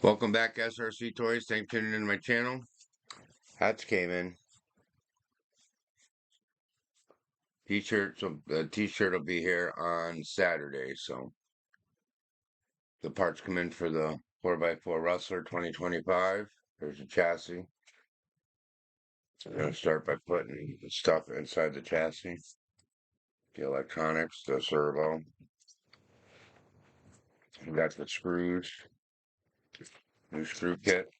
Welcome back, SRC Toys. Thanks for tuning into my channel. Hats came in. T-shirt will be here on Saturday. So the parts come in for the 4x4 Rustler 2025. There's a chassis. I'm gonna start by putting the stuff inside the chassis. The electronics, the servo. We got the screws. New screw kit.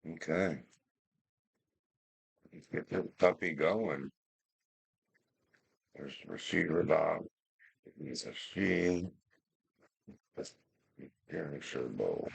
Okay. Let's get this puppy going. There's the receiver box. There's a sheet. Gearing servo.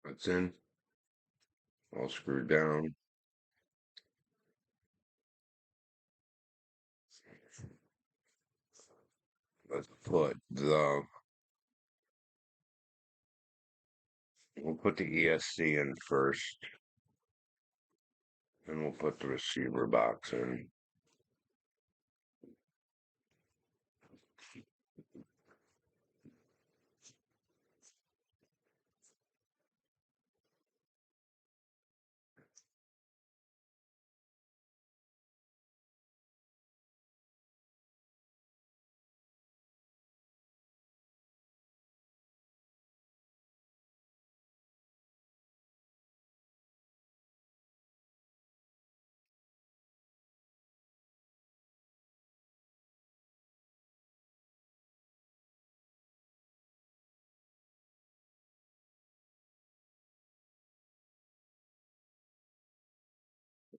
That's in. All screwed down. Let's put the we'll put the ESC in first, and we'll put the receiver box in.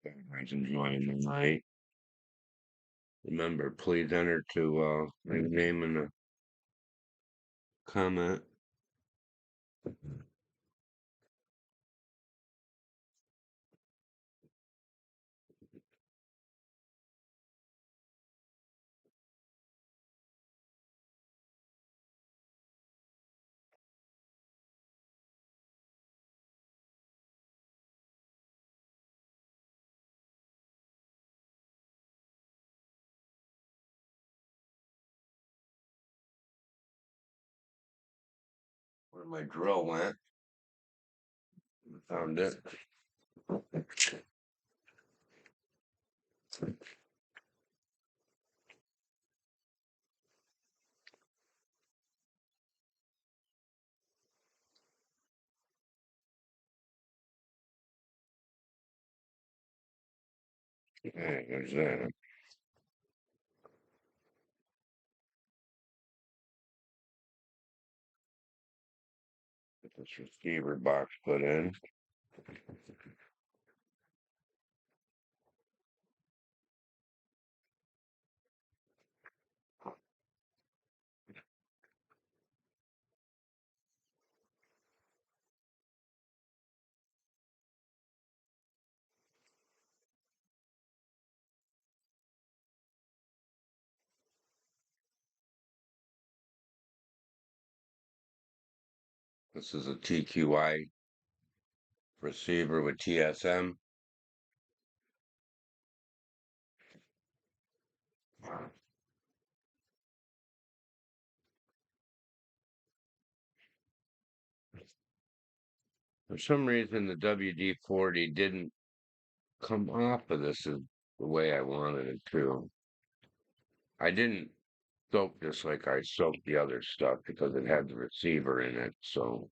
Everyone's enjoying the night. Remember, please enter to leave your name in the comment. Where my drill went. Found it. Okay, there's that. Get this receiver box put in. This is a TQI receiver with TSM. For some reason, the WD-40 didn't come off of this the way I wanted it to. I didn't soak just like I soaked the other stuff because it had the receiver in it. So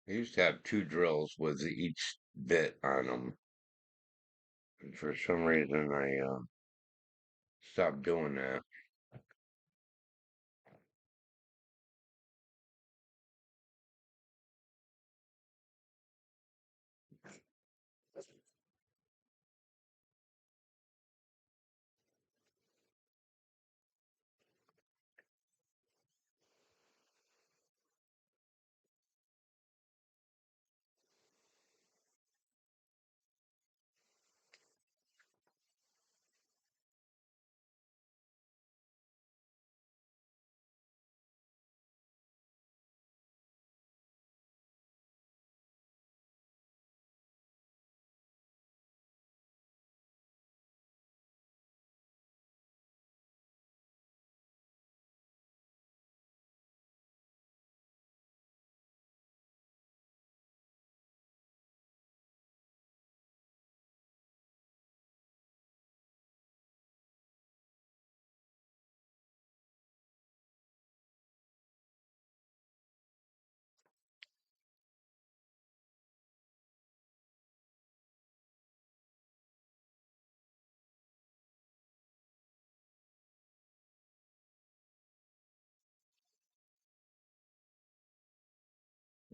I used to have two drills with each bit on them. And for some reason, I stopped doing that.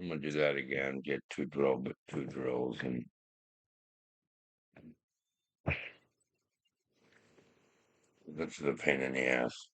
I'm gonna do that again. Get two drills and This is a pain in the ass.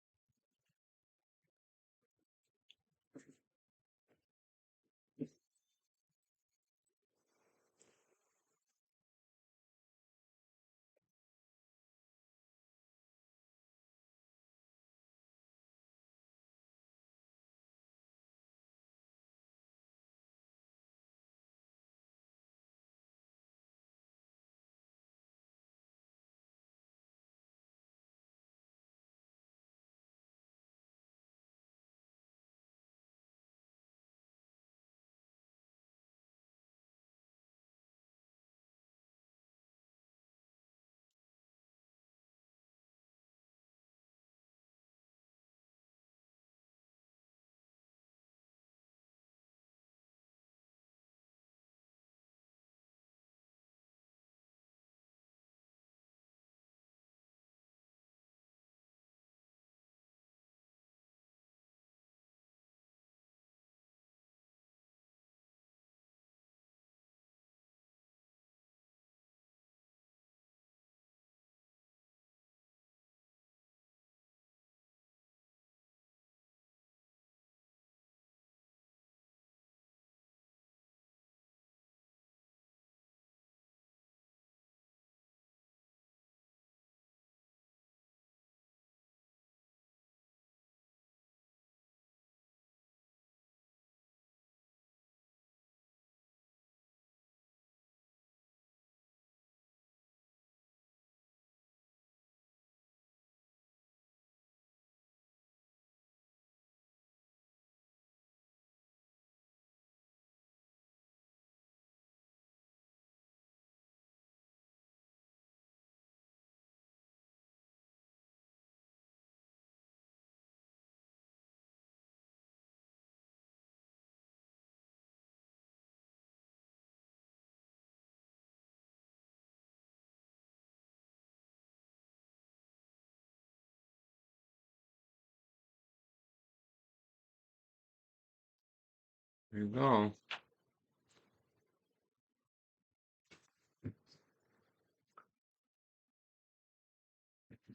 There you go.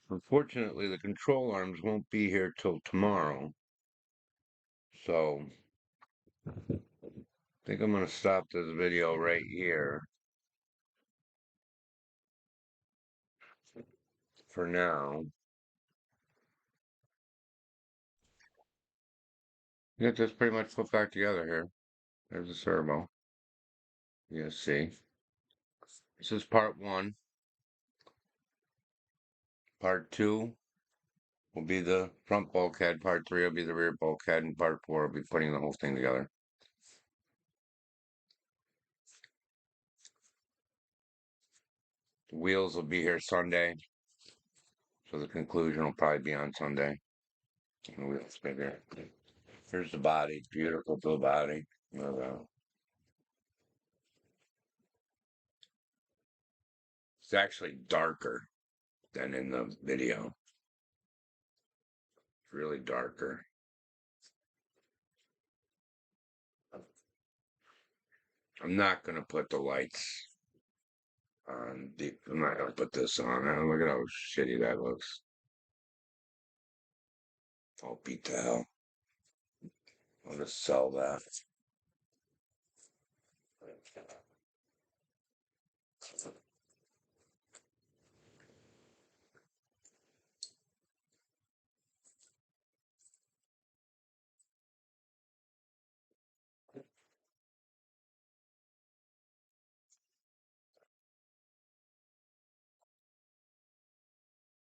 Unfortunately, the control arms won't be here till tomorrow. So, I think I'm going to stop this video right here for now. Yeah, just pretty much put back together here. There's the servo. You see. This is part one. Part two will be the front bulkhead. Part three will be the rear bulkhead. And part four will be putting the whole thing together. The wheels will be here Sunday. So the conclusion will probably be on Sunday. And the wheels bigger. Here's the body. Beautiful blue body. It's actually darker than in the video. It's really darker. I'm not going to put the lights on. I'm not going to put this on. Look at how shitty that looks. I'll beat the hell. I'll just sell that.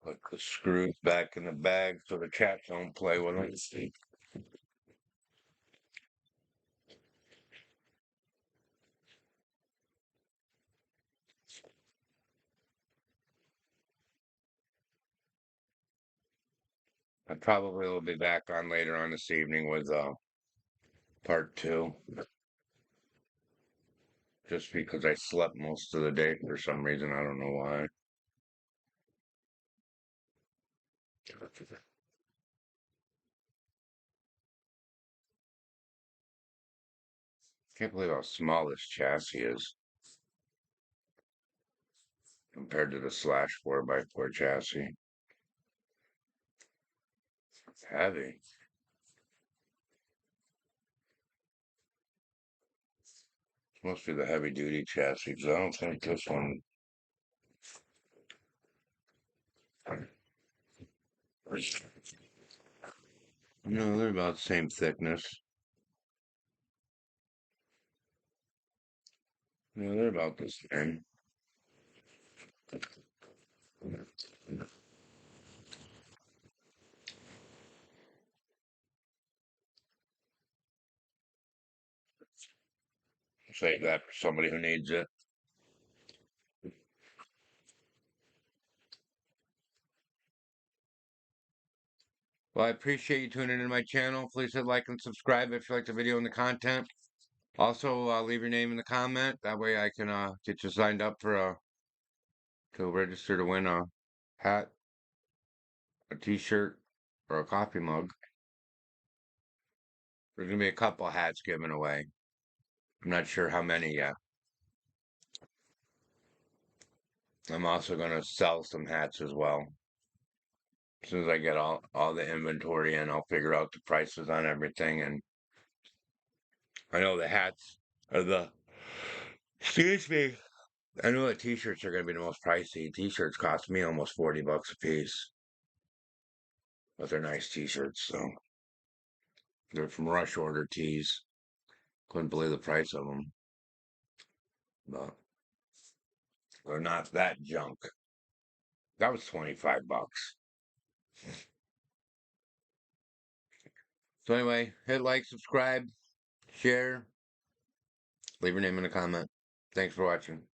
Put the screws back in the bag so the cats don't play with them. I probably will be back on later on this evening with part two. Just because I slept most of the day for some reason. I don't know why. Can't believe how small this chassis is. compared to the slash 4x4 chassis. It's heavy. It's must be the heavy duty chassis, 'cause I don't think this one. No, they're about the same thickness. No, they're about the same. Save that for somebody who needs it. Well, I appreciate you tuning into my channel. Please hit like and subscribe if you like the video and the content. Also, leave your name in the comment. That way I can get you signed up for to register to win a hat, a t-shirt, or a coffee mug. There's gonna be a couple hats given away. I'm not sure how many yet. I'm also gonna sell some hats as well. As soon as I get all the inventory in, I'll figure out the prices on everything. And I know the hats are the, excuse me. I know the t-shirts are gonna be the most pricey. T-shirts cost me almost 40 bucks a piece. But they're nice t-shirts, so they're from Rush Order Tees. Couldn't believe the price of them. But they're not that junk. That was 25 bucks. So anyway, hit like, subscribe, share, leave your name in a comment. Thanks for watching.